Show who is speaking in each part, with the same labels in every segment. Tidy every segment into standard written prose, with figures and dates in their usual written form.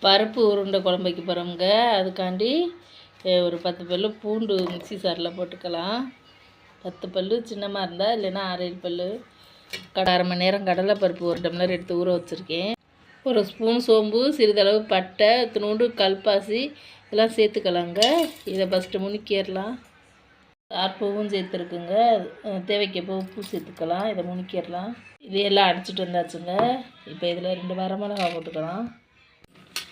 Speaker 1: பருப்பு உருண்டை குழம்பு வைக்க போகிறோம்ங்க. அதுக்காண்டி ஒரு 10 பல் பூண்டு மிக்ஸி சாரில் போட்டுக்கலாம். 10 பல் சின்னமாக இருந்தால், இல்லைன்னா 6-7 பல். 1/2 மணி நேரம் கடலைப்பருப்பு 1 டம்ளர் எடுத்து ஊற வச்சுருக்கேன். 1 ஸ்பூன் சோம்பு, சிறிதளவு பட்டை, இத்தினோண்டு கல்பாசி இதெல்லாம் சேர்த்துக்கலாங்க. இதை ஃபஸ்ட்டு முணுக்கிடலாம். பூவும் சேர்த்துருக்குங்க. தேவைக்கப்போ உப்பு சேர்த்துக்கலாம். இதை முணுக்கிடலாம். இதையெல்லாம் அடிச்சுட்டு வந்தாச்சுங்க. இப்போ இதில் 2 வரமிளகா போட்டுக்கலாம்.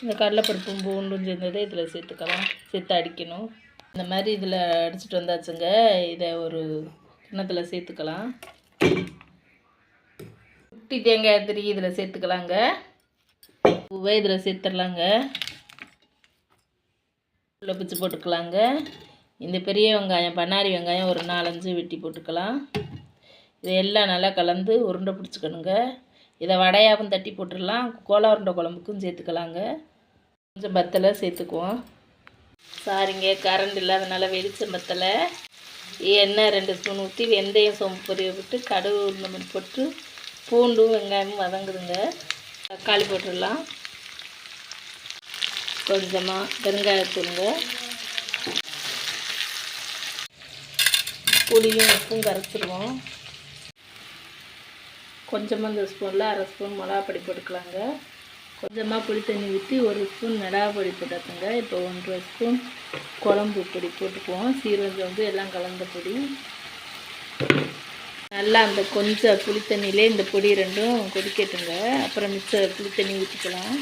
Speaker 1: இந்த கடலைப்பருப்பும் பூண்டும் சேர்ந்ததை இதில் சேர்த்துக்கலாம். சேர்த்து அடிக்கணும். இந்த மாதிரி இதில் அடிச்சுட்டு வந்தாச்சுங்க. இதை ஒரு கிண்ணத்தில் சேர்த்துக்கலாம். குட்டி தேங்காய் திருகி இதில் சேர்த்துக்கலாங்க. பூவை இதில் சேர்த்துடலாங்க. உள்ள பிச்சு போட்டுக்கலாங்க. இந்த பெரிய வெங்காயம், பண்ணாரி வெங்காயம் ஒரு 4-5 வெட்டி போட்டுக்கலாம். இதையெல்லாம் நல்லா கலந்து உருண்டை பிடிச்சிக்கணுங்க. இதை வடையாகவும் தட்டி போட்டுடலாம். கோலா உருண்டை குழம்புக்கும் சேர்த்துக்கலாங்க. கொஞ்சம் பத்தலை சேர்த்துக்குவோம். சாரிங்க, கரண்ட் இல்லாதனால வெளிச்சம் பத்தலை. எண்ணெய் 2 ஸ்பூன் ஊற்றி வெந்தயம் சோம்பு பொரிய விட்டு கடுகு உளுந்தம் போட்டு பூண்டும் வெங்காயமும் வதங்குதுங்க. தக்காளி போட்டுடலாம். கொஞ்சமாக பெருங்காயத்தூளுங்க. புளியும் உப்பும் கரைச்சிடுவோம். கொஞ்சமாக இந்த ஸ்பூனில் 1/2 ஸ்பூன் மிளகாப்பொடி போட்டுக்கலாங்க. கொஞ்சமாக புளி தண்ணி ஊற்றி 1 ஸ்பூன் மிளகாப்பொடி போட்டாச்சுங்க. இப்போ 1/2 ஸ்பூன் குழம்பு பொடி போட்டுக்குவோம். சீரகம் வந்து எல்லாம் கலந்த பொடி. நல்லா அந்த கொஞ்சம் புளி தண்ணியிலே இந்த பொடி 2ம் கொதிக்கட்டுங்க. அப்புறம் மிச்ச புளி தண்ணி ஊற்றிக்கலாம்.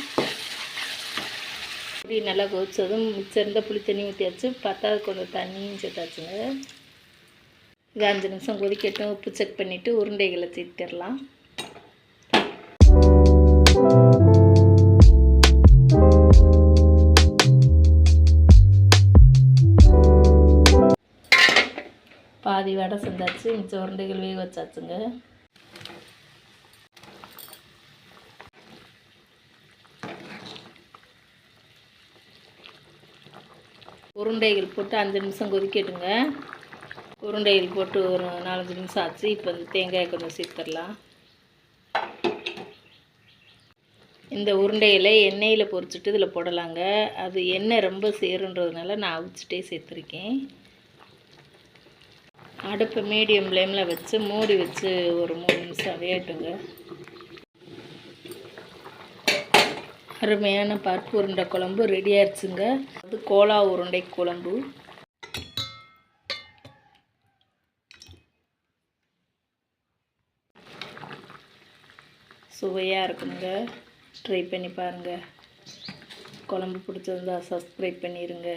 Speaker 1: பொடி நல்லா கொதிச்சதும் மிச்சம் இருந்த புளி தண்ணி ஊற்றியாச்சு. பத்தாவது கொஞ்சம் தண்ணியும் சேர்த்தாச்சுங்க. இது 5 நிமிஷம் கொதிக்கட்டும். உப்பு செக் பண்ணிவிட்டு உருண்டைகளை சேர்த்துடலாம். பாதி வடை செஞ்சாச்சு. மிச்சம் உருண்டைகள் வேக வச்சாச்சுங்க. உருண்டைகள் போட்டு 5 நிமிஷம் கொதிக்கட்டுங்க. உருண்டைகள் போட்டு ஒரு 4-5 நிமிஷம் ஆச்சு. இப்போ இந்த தேங்காயை கொஞ்சம் சேர்த்துடலாம். இந்த உருண்டையில் எண்ணெயில் பொரிச்சிட்டு இதில் போடலாங்க. அது எண்ணெய் ரொம்ப சேருன்றதுனால நான் அவிச்சிட்டே சேர்த்துருக்கேன். அடுப்பை மீடியம் ஃப்ளேமில் வச்சு மூடி வச்சு ஒரு 3 நிமிஷம் வேகட்டுங்க. அருமையான பருப்பு உருண்டை குழம்பு ரெடி ஆயிடுச்சுங்க. அது கோலா உருண்டை குழம்பு. சுவையாக இருக்குங்க. ட்ரை பண்ணி பாருங்கள். குழம்பு பிடிச்சிருந்தா சப்ஸ்கிரைப் பண்ணிடுங்க.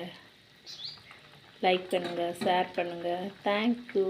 Speaker 1: லைக் பண்ணுங்கள், ஷேர் பண்ணுங்கள். தேங்க்யூ.